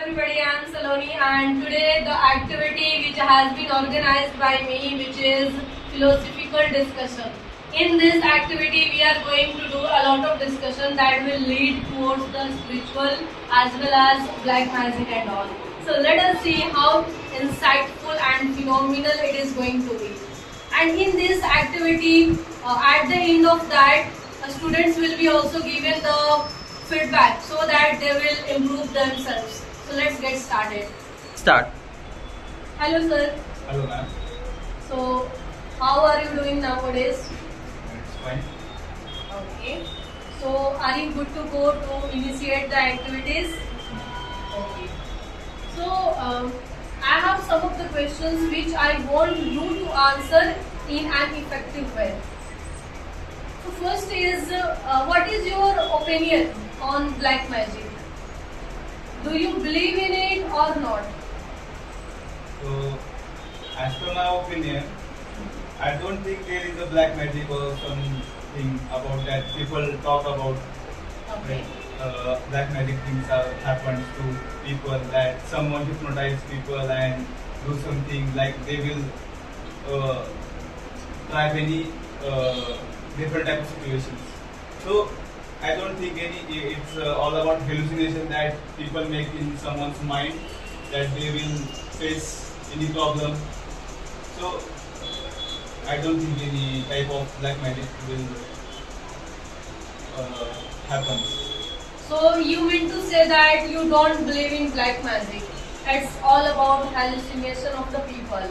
everybody, I am Saloni and today the activity which has been organized by me, which is philosophical discussion. In this activity we are going to do a lot of discussion that will lead towards the spiritual as well as black magic and all. So let us see how insightful and phenomenal it is going to be. And in this activity, at the end of that, students will be also given the feedback so that they will improve themselves. So let's get started. Start. Hello sir. Hello ma'am. So how are you doing nowadays? It's fine. Okay. So are you good to go to initiate the activities? Okay. So I have some of the questions which I want you to answer in an effective way. So first is, what is your opinion on black magic? Do you believe in it or not? So, as per my opinion, I don't think there is a black magic or something about that people talk about. Okay. Black magic things happens to people, that someone hypnotize people and do something like they will try many different type of situations. So I don't think it's all about hallucination that people make in someone's mind that they will face any problem. So I don't think any type of black magic will happen. So you mean to say that you don't believe in black magic? It's all about hallucination of the people.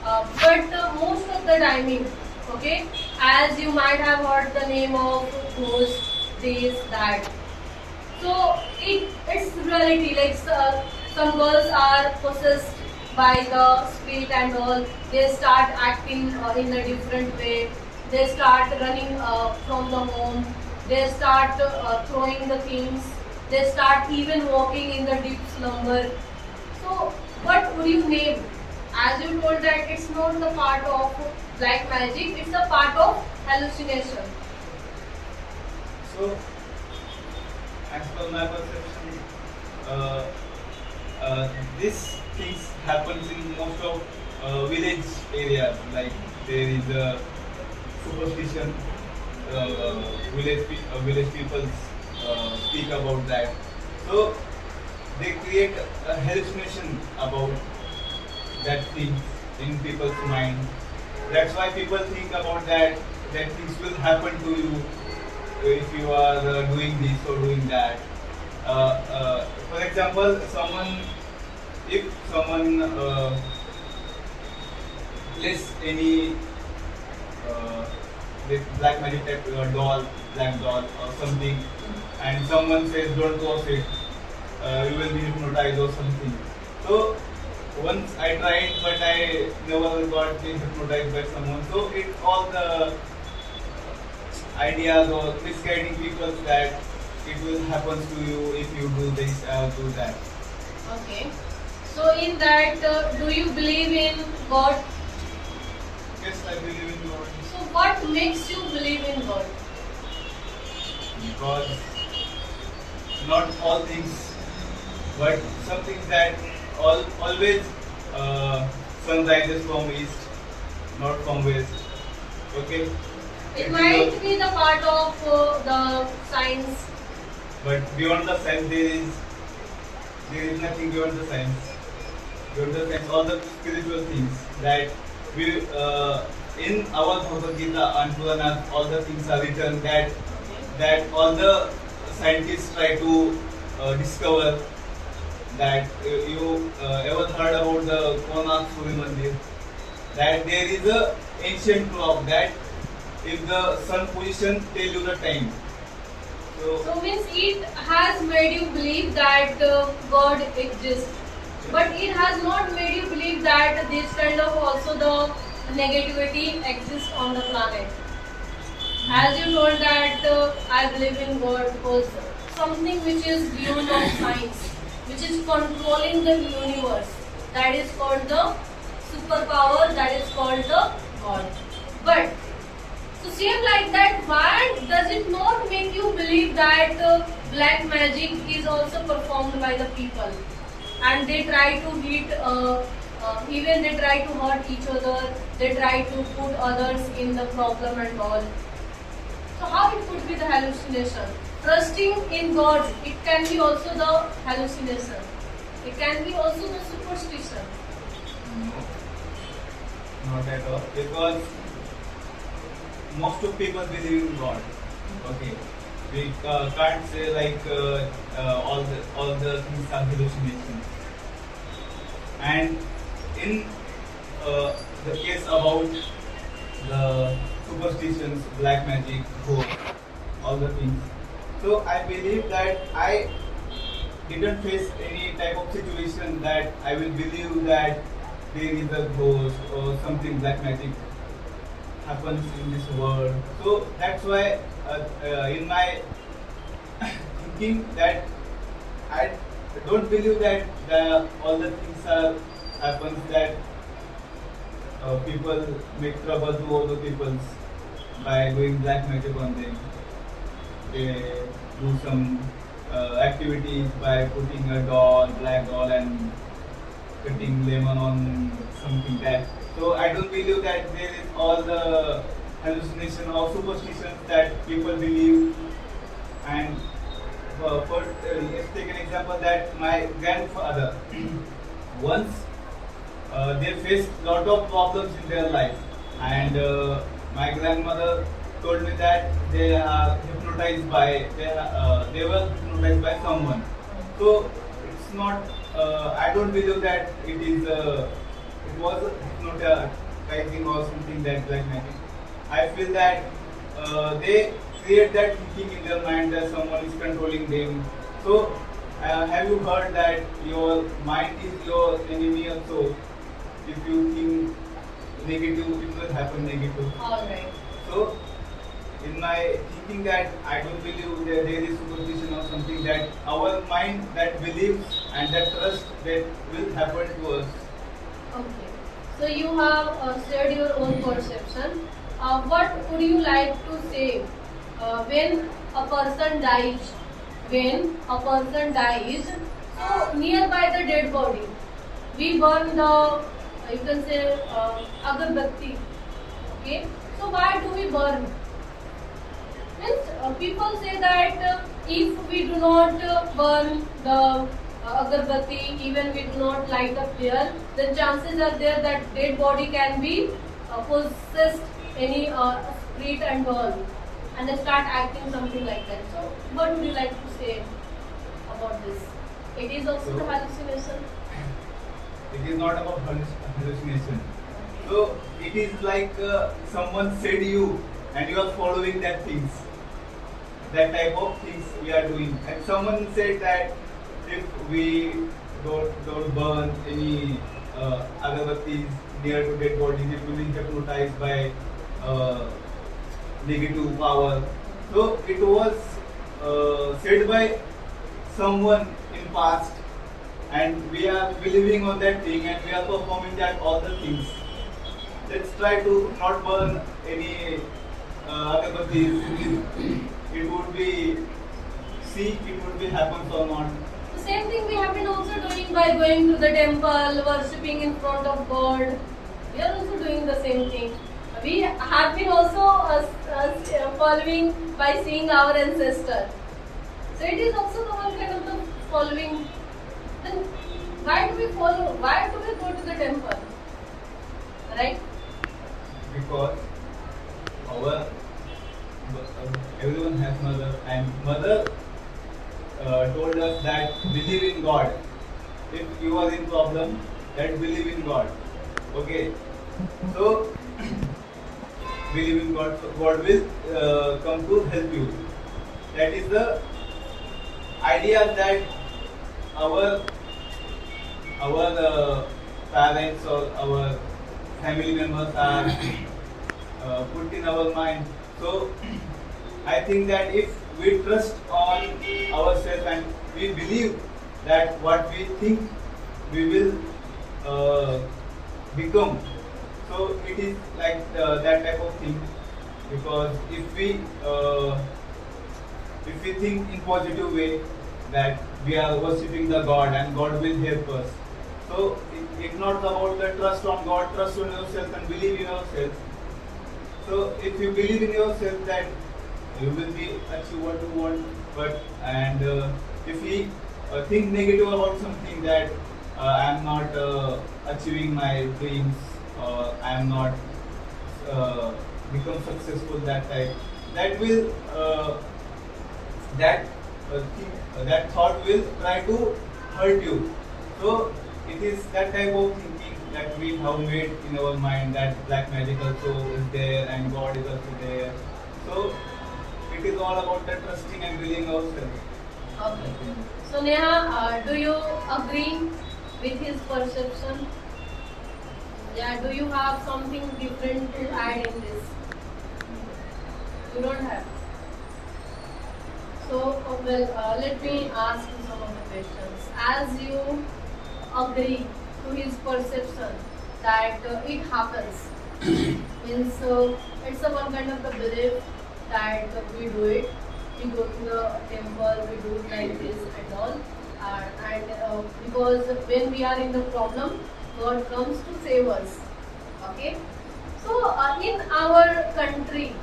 But most of the timing, okay, as you might have heard the name of ghost, this, that. So it's reality. Like some girls are possessed by the spirit and all. They start acting in a different way. They start running from the home. They start throwing the things. They start even walking in the deep slumber. So what would you name? As you told that it's not the part of black magic, it's a part of hallucination. So, as per my perception, these things happens in most of village areas. Like there is a superstition. Village people speak about that. So they create a hallucination about that thing in people's mind. That's why people think about that things will happen to you if you are doing this or doing that. For example, if someone plays any with black magic type doll, black doll or something, and someone says don't watch it, you will be hypnotized or something. So once I tried, but I never got hypnotized by someone. So it's all the ideas or misguiding people that it will happen to you if you do this or do that. Okay. So in that, do you believe in God? Yes, I believe in God. So what makes you believe in God? Because not all things, but some things that always sun rises from east, not from west. Okay. It might be the part of the science. But beyond the science, there is nothing beyond the science. Beyond the science, all the spiritual things that we in our Bhagavad Gita and Puranas, all the things are written that all the scientists try to discover. That you ever heard about the Konark Surya Mandir? That there is a ancient clock that if the sun position tell you the time. So means it has made you believe that God exists, but it has not made you believe that this kind of also the negativity exists on the planet. As you told that I believe in God because something which is beyond of science, which is controlling the universe, that is called the superpower, that is called the God. But so same like that, why does it not make you believe that black magic is also performed by the people? and they try to hit, even they try to hurt each other, they try to put others in the problem and all. So how it could be the hallucination? Trusting in God, it can be also the hallucination. It can be also the superstition. Not at all, because most of people believe in God. Okay, we can't say like all the things are hallucinations. And in the case about the superstitions, black magic, ghost, all the things. So I believe that I didn't face any type of situation that I will believe that there is a ghost or something black magic happens in this world. So that's why in my thinking that I don't believe that all the things are happens that people make trouble to other people by doing black magic on them. They do some activities by putting a doll, black doll, and cutting lemon on something that. So I don't believe that there is all the hallucination or superstitions that people believe. And let's take an example that my grandfather once they faced lot of problems in their life, and my grandmother told me that they are hypnotized by they were hypnotized by someone. So it's not. I don't believe that it was hypnotizing or something that black magic. I feel that they create that thinking in their mind that someone is controlling them. So have you heard that your mind is your enemy also? If you think negative, it will happen negative. Alright. So in my thinking that I don't believe that there is superstition or something that our mind that believes and that trust that will happen to us. Okay. So you have shared your own perception. What would you like to say when a person dies? When a person dies, so nearby the dead body, we burn the, you can say, agarbatti. Okay. So why do we burn? Means people say that if we do not burn the agarbatti, even we do not light up there, then chances are there that dead body can be possessed any spirit and all, and they start acting something like that. So what would you like to say about this? It is also the hallucination. It is not about hallucination. So it is like someone said you and you are following that things. That type of things we are doing. And someone said that if we don't burn any agarbattis near to dead bodies, it will be hypnotized by negative power. So it was said by someone in past, and we are believing on that thing and we are performing that all the things. Let's try to not burn any agarbattis. It would be it would be happens or not. The same thing we have been also doing by going to the temple, worshipping in front of God. We are also doing the same thing. We have been also following by seeing our ancestor. So it is also the one kind of the following. Then why do we follow? Why do we go to the temple? Right? Because our everyone has mother, and mother told us that believe in God. If you are in problem, that believe in God. Okay, so believe in God. So God will come to help you. That is the idea that our parents or our family members are put in our mind. So I think that if we trust on ourselves and we believe that what we think we will become, so it is like that type of thing. Because if we think in positive way that we are worshipping the God and God will help us. So it's not about the trust on God, trust on yourself and believe in yourself. So if you believe in yourself that you will be achieve what you want, but and if we think negative about something that I am not achieving my dreams or I am not uh, become successful that type, that will that thought will try to hurt you. So it is that type of thinking that we have made in our mind that black magic also is there and God is also there. So it is all about the trusting and believing ourselves. Okay. So Neha, do you agree with his perception? Yeah. Do you have something different to add in this? You don't have. So let me ask you some of the questions. As you agree to his perception that it happens, means it's a one kind of the belief that we do it. We go to the temple, we do it like this and all. And because when we are in the problem, God comes to save us. Okay. So in our country,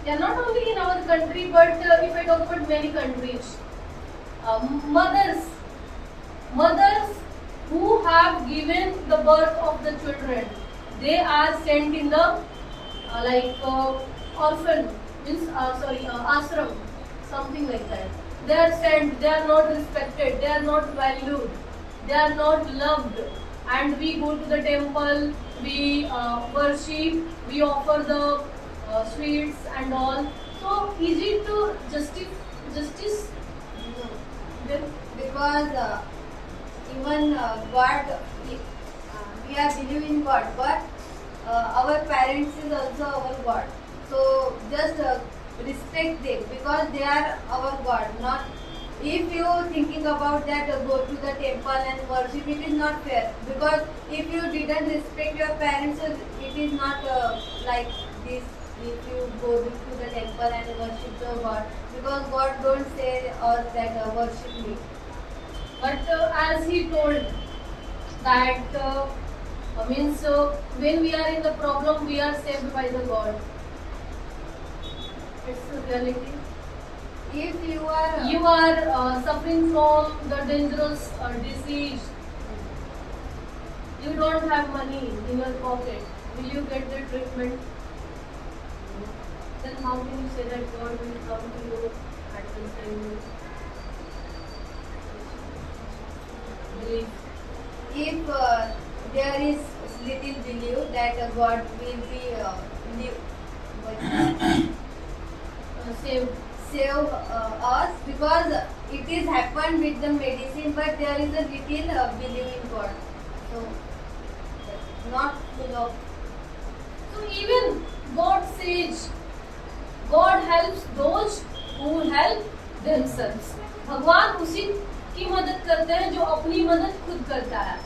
yeah, not only in our country, but if I talk about many countries, mothers who have given the birth of the children, they are sent in the orphan, means ashram, something like that. They are sent, they are not respected, they are not valued, they are not loved. And we go to the temple, we worship, we offer the sweets and all. So is it justice? Then Because even God, we are believing God, but our parents is also our God. So just respect them because they are our God. Not if you thinking about that, go to the temple and worship. It is not fair because if you didn't respect your parents, it is not like this. If you go to the temple and worship the God, because God don't say us that worship me. but as he told that means when we are in the problem, we are saved by the God. It's the reality. If you are You are suffering from the dangerous disease. You don't have money in your pocket. Will you get the treatment? Then how can you say that God will come to you and will save you? Believe. if there is little belief that God will be Save. save us because it is happened with the medicine, but there is a little belief in God. So not full of. So even God says, God helps those who help themselves. भगवान उसी की मदद करते हैं जो अपनी मदद खुद करता है.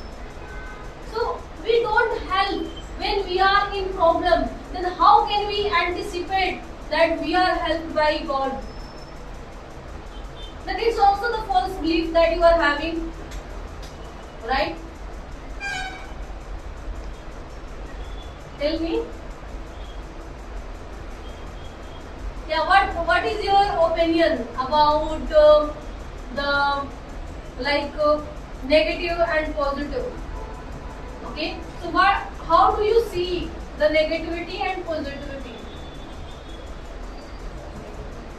So we don't help when we are in problem. Then how can we anticipate that we are helped by God? That is also the false belief that you are having, right? Tell me. Yeah, what is your opinion about the negative and positive? Okay, so how do you see the negativity and positivity?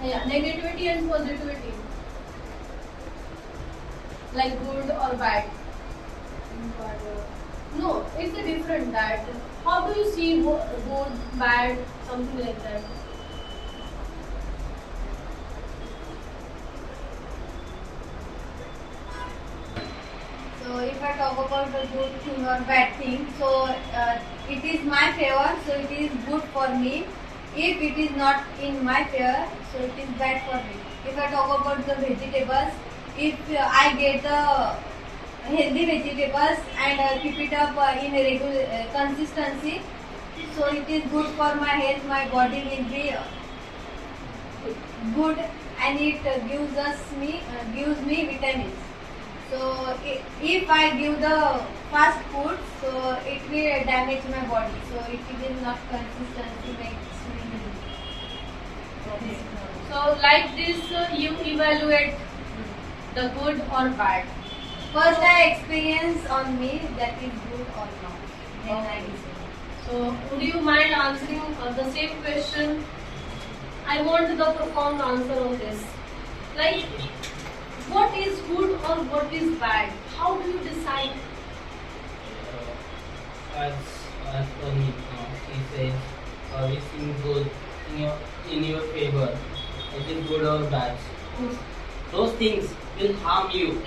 Yeah, negativity and positivity, like good or bad. No, it's a different that. How do you see good, bad, something like that? So if I talk about the good thing or bad thing, so it is my favor, so it is good for me. If it is not in my favor, so it is bad for me. If I talk about the vegetables, if I get the healthy vegetables and keep it up in a regular consistency, so it is good for my health. My body will be good and it gives me vitamins. So if I give the fast food, so it will damage my body. So it will not consistency makes me healthy. Okay. So like this, you evaluate the good or bad. First I experience on me that is good or not. Then I decide. So would you mind answering the same question? I want the profound answer on this. Like, what is good or what is bad? How do you decide? As per me, he says, wishing good in your favor. It is good or bad. Those things will harm you.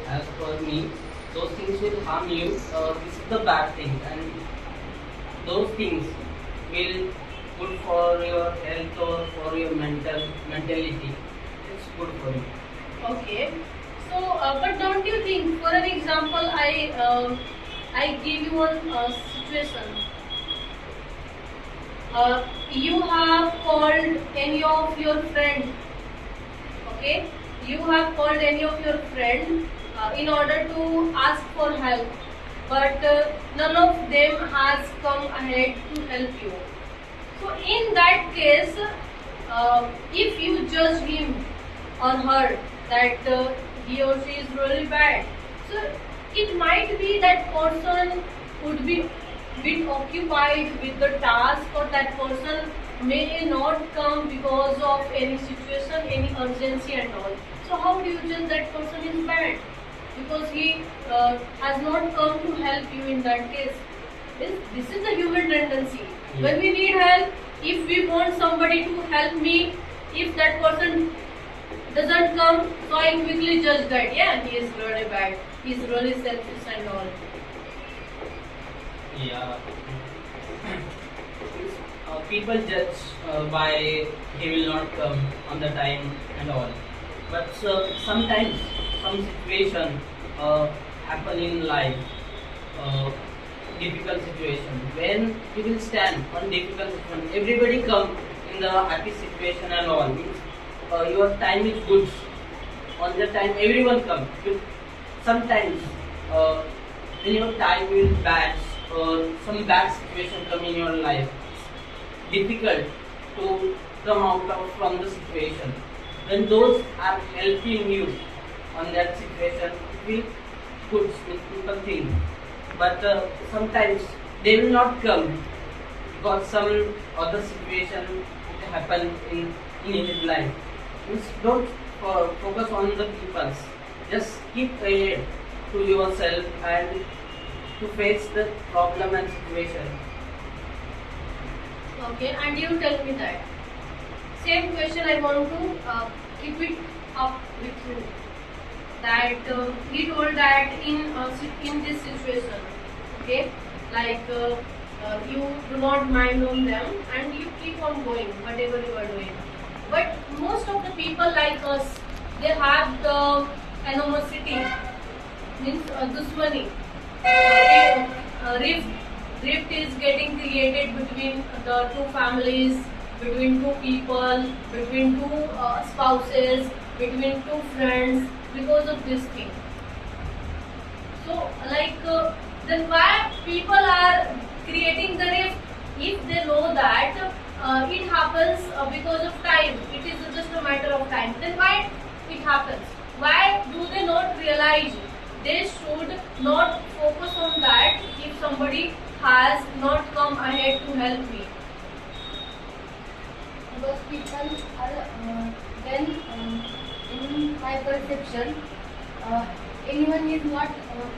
As per me, those things will harm you. This is the bad thing, and those things will good for your health or for your mentality. It's good for you. Okay. So, but don't you think? For an example, I give you one situation. You have called any of your friend. Okay. You have called any of your friend in order to ask for help, but none of them has come ahead to help you. So in that case, if you judge him or her that he or she is really bad, so it might be that person would be bit occupied with the task, or that person may not come because of any situation, any urgency and all. So how do you judge that person is bad? Because he has not come to help you in that case. This is the human tendency. When we need help, if we want somebody to help me, if that person doesn't come, so I quickly judge that, yeah, he is really bad, he is really selfish and all. Yeah. People judge by he will not come on the time and all. But sometimes some situation happen in life, difficult situation. When you will stand on difficult situation, everybody come in the happy situation and all. Means your time is good. On the time everyone come. Sometimes when your time is bad or some bad situation come in your life, difficult to come out of from the situation. When those are helping you on that situation, it will good people think. But sometimes they will not come because some other situation will happen in his life. Means don't focus on the people. Just keep ahead to yourself and to face the problem and situation. Okay, and you tell me that. Same question I want to keep it up with you. That he told that in this situation, okay, like you do not mind on them and you keep on going whatever you are doing. But most of the people like us, they have the animosity, means dushmani, rift is getting created between the two families, between two people, between two spouses, between two friends, because of this thing. So, like, then why people are creating the rift if they know that it happens because of time? It is just a matter of time. Then why it happens? Why do they not realize? They should not focus on that if somebody has not come ahead to help me. Because people are then in my perception, anyone is not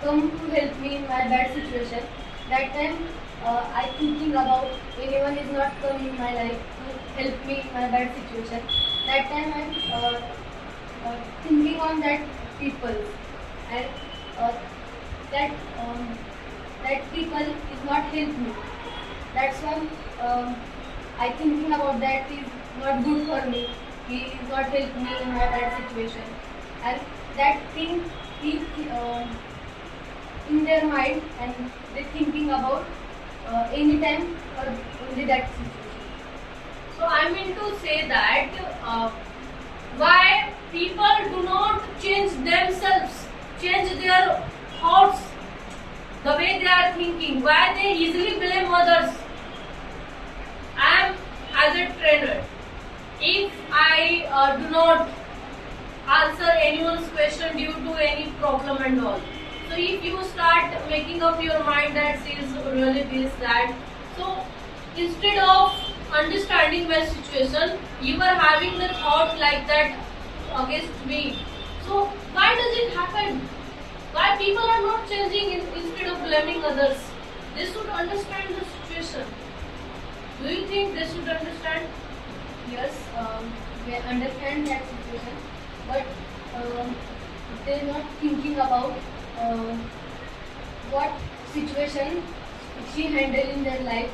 come to help me in my bad situation. That time I thinking about anyone is not come in my life to help me in my bad situation. That time I'm thinking on that people, and that that people is not help me. That's why I thinking about that is not good for me. He is not help me in my bad situation, and that thing keep in their mind, and they thinking about any time or only that situation. So I mean to say that Why people do not change themselves, change their thoughts, the way they are thinking, why they easily blame others. I am as a trainer. If I do not answer anyone's question due to any problem and all, so if you start making up your mind that she is really this, that, so instead of understanding my situation, you are having the thought like that against me. So why does it happen? Why people are not changing instead of blaming others? They should understand the situation. Do you think they should understand? Yes, they understand that situation, but they're not thinking about what situation she handled in their life.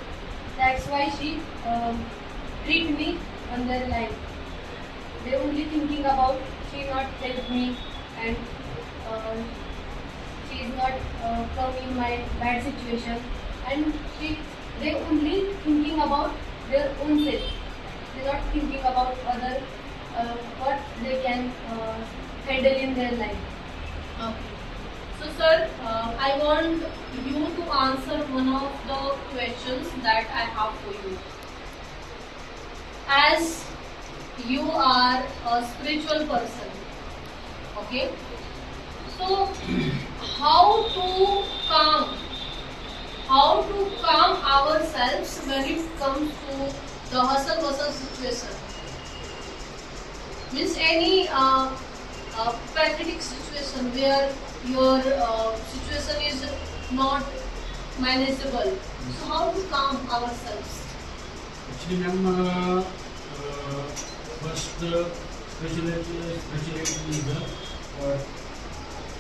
That's why she treat me on their life. They only thinking about she not help me, and she is not come in my bad situation, and they only thinking about their own self. They not thinking about other what they can handle in their life. Okay. So, sir, I want you to answer one of the questions that I have for you. As you are a spiritual person, okay? So, how to calm, how to calm ourselves when it comes to the hustle bustle situation? Means any pathetic situation where your situation is not manageable. So how to calm ourselves? Actually, ma'am, first spirituality is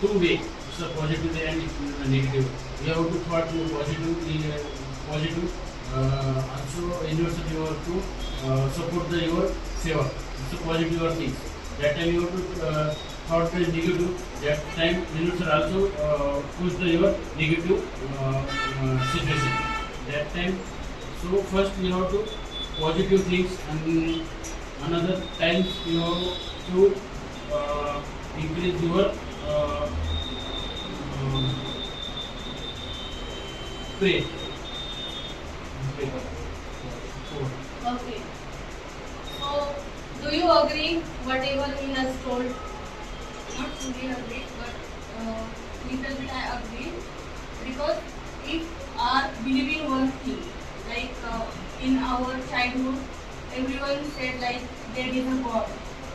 two way. It's a positive and negative. You have to thought positive. Also, universally you have to support your seva. It's a positive thing. That time you have to thought is negative. That time universal also push your negative situation. That time, so first you have to positive things, and another times you have to increase your pray. Okay. So do you agree whatever he has told? Not fully agree, but little bit I agree, because if are believing one thing, like in our childhood, everyone said like there is a God.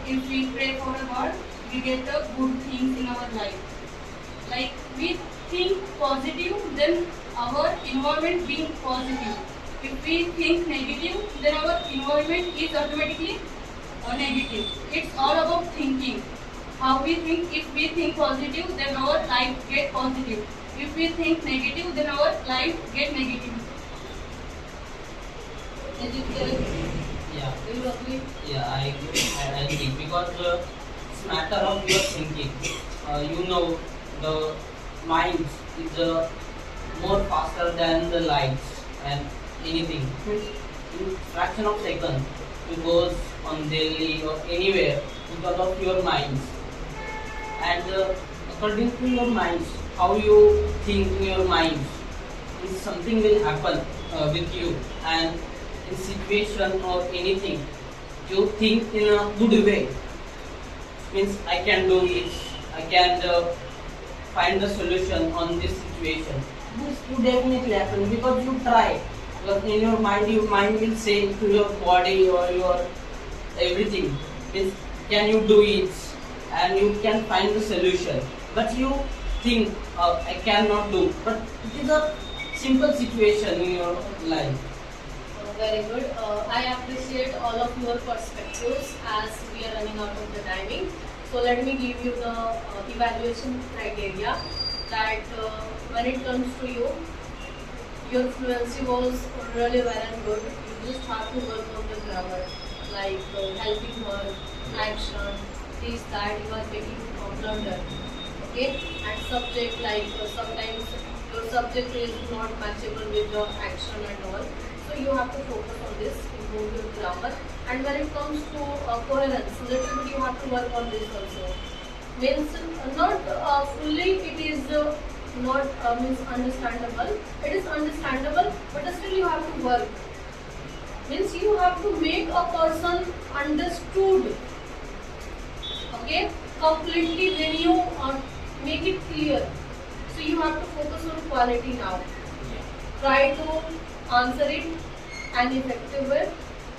If we pray for a God, we get the good things in our life. Like we think positive, then our environment being positive. If we think negative, then our environment is automatically negative. It's all about thinking. How we think. If we think positive, then our life get positive. If we think negative, then our life get negative. Is it correct? Yeah. Do you agree? Yeah, I agree because it's matter of your thinking. The mind is more faster than the lights and anything. In fraction of second, it goes on Delhi or anywhere because of your minds. And according to your minds, how you think in your minds, something will happen with you, and in situation or anything, you think in a good way. Means I can do it, I can find the solution on this situation. This will definitely happen because you try. Because in your mind will say to your body or your everything, means can you do it, and you can find the solution. But you think I cannot do. But it is a simple situation in your life. Very good. I appreciate all of your perspectives as we are running out of the timing. So let me give you the evaluation criteria that when it comes to you, your fluency was really well and good. You just have to work on the grammar, like helping her, action, this, that, you are making blunder. Okay? And subject, like sometimes your subject is not matchable with your action and all. So you have to focus on this, improve your grammar. And when it comes to coherence, little bit you have to work on this also. Means not fully it is not means understandable. It is understandable, but still you have to work. Means you have to make a person understood. Okay, completely when you make it clear. So you have to focus on quality now. Try to answer it an effective way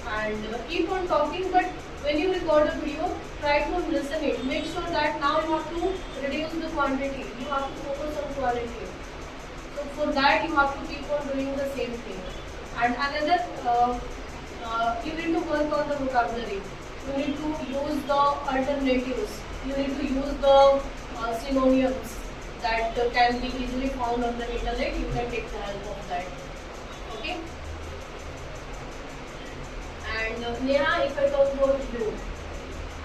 and keep on talking, but when you record a video, try to listen it. Make sure that now you have to reduce the quantity. You have to focus on quality. So for that you have to keep on doing the same thing. And another, you need to work on the vocabulary. You need to use the alternatives. You need to use the synonyms that can be easily found on the internet. You can take the help of that. Okay. And Neha, if I talk about you,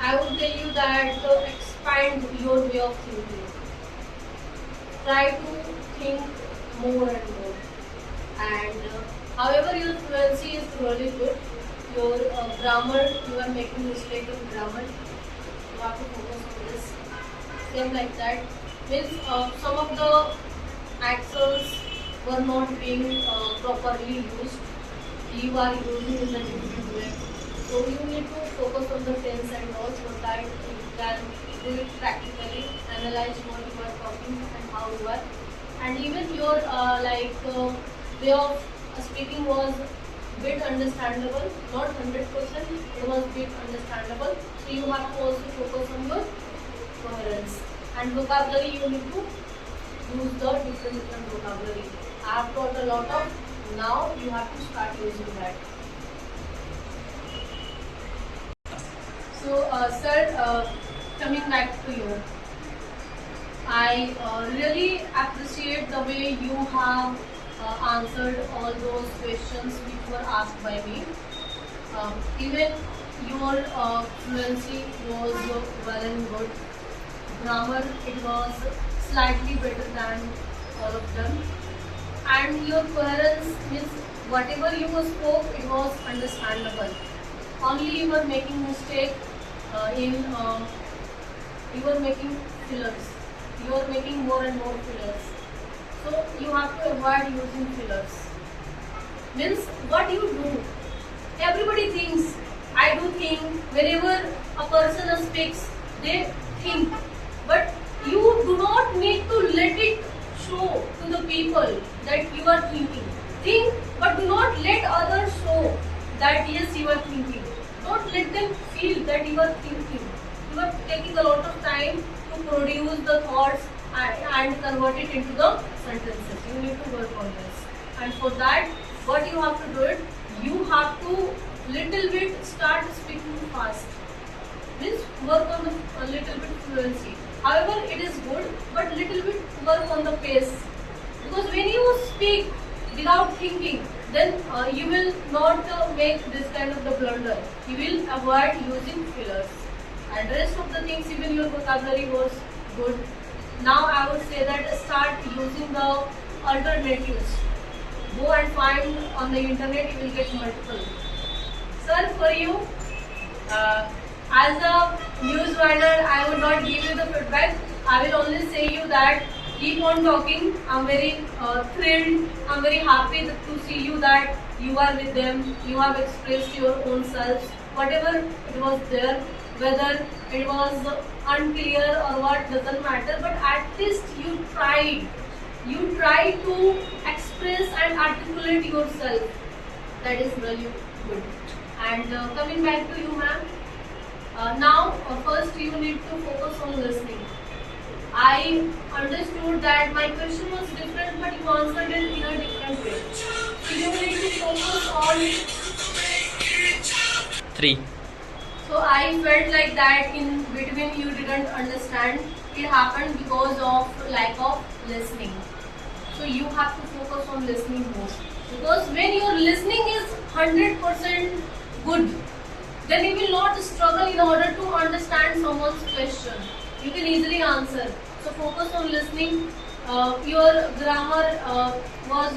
I would tell you that expand your way of thinking. Try to think more and more. And however your fluency is really good, your grammar, you are making mistake in grammar. You have to focus on this. Same like that. Means some of the accents were not being properly used. You are using in the different way. So you need to focus on the tense and all so that you can do it practically, analyze what you are talking and how you are. And even your way of speaking was bit understandable, not 100%, it was bit understandable. So you have to also focus on your coherence. And vocabulary, you need to use the different vocabulary. I have taught a lot of, now you have to start using that. So sir, coming back to you, I really appreciate the way you have answered all those questions which were asked by me. Even your fluency was well and good. Grammar, it was slightly better than all of them. And your coherence means whatever you spoke, it was understandable. Only you were making mistake you were making fillers. You are making more and more fillers. So you have to avoid using fillers. Means what you do. Everybody thinks, I do think, whenever a person speaks, they think. But you do not need to let it show to the people that you are thinking. Think, but do not let others show that yes, you are thinking. Don't let them feel that you are thinking. You are taking a lot of time to produce the thoughts and convert it into the sentences. You need to work on this. And for that, what you have to do it, you have to little bit start speaking fast. Means work on the a little bit fluency. However, it is good, but little bit work on the pace. Because when you speak without thinking, then you will not make this kind of the blunder. You will avoid using fillers. And rest of the things, even your vocabulary was good. Now I would say that start using the alternatives. Go and find on the internet, you will get multiple. Sir, for you, as a news writer, I would not give you the feedback. I will only say you that keep on talking. I'm very thrilled. I'm very happy to see you that you are with them. You have expressed your own selves. Whatever it was there, whether it was unclear or what, doesn't matter. But at least you tried. You tried to express and articulate yourself. That is really good. And coming back to you, ma'am. Now, first you need to focus on listening. I understood that my question was different, but you answered it in a different way. So you need to focus on 3. So I felt like that in between you didn't understand. It happened because of lack of listening. So you have to focus on listening more. Because when your listening is 100% good, then you will not struggle in order to understand someone's question. You can easily answer. So focus on listening. Your grammar was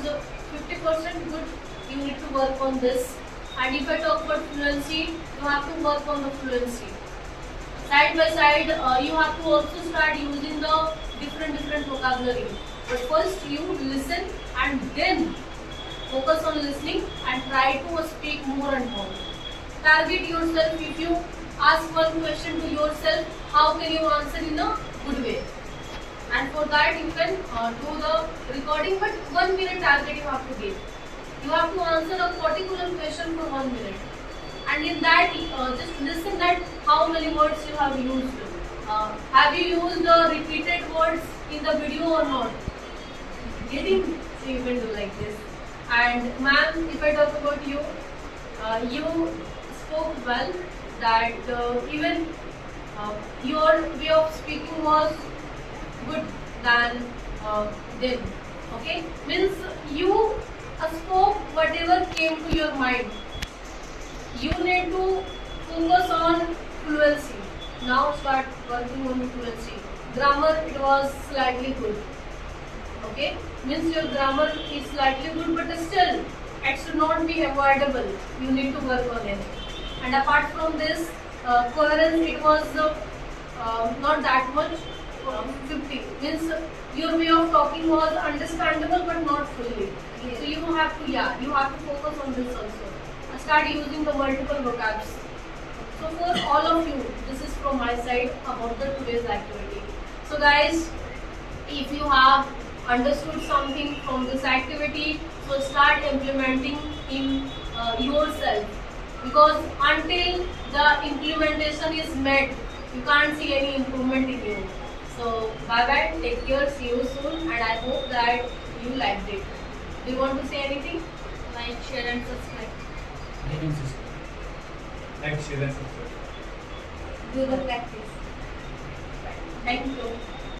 50% good. You need to work on this. And if I talk about fluency, you have to work on the fluency. Side by side, you have to also start using the different vocabulary. But first you listen and then focus on listening and try to speak more and more. Target yourself. If you ask one question to yourself, how can you answer in a good way? And for that you can do the recording, but 1 minute target you have to give. You have to answer a particular question for 1 minute. And in that, just listen that how many words you have used. Have you used the repeated words in the video or not? Getting, so you can do like this. And ma'am, if I talk about you, you spoke well. That even your way of speaking was good than them. Okay, means you spoke whatever came to your mind. You need to focus on fluency. Now start working on fluency. Grammar, it was slightly good. Okay, means your grammar is slightly good, but still it should not be avoidable. You need to work on it. And apart from this, coherence, it was not that much. 50 means your way of talking was understandable but not fully. Yes. So you have to, yeah, you have to focus on this also. Start using the multiple vocabs. So for all of you, this is from my side about the today's activity. So guys, if you have understood something from this activity, so start implementing in yourself, because until the implementation is met, you can't see any improvement in you. So bye bye, take care, see you soon, and I hope that you liked it. Do you want to say anything? Like, share and subscribe. Like, share and subscribe. Do the practice. Thank you.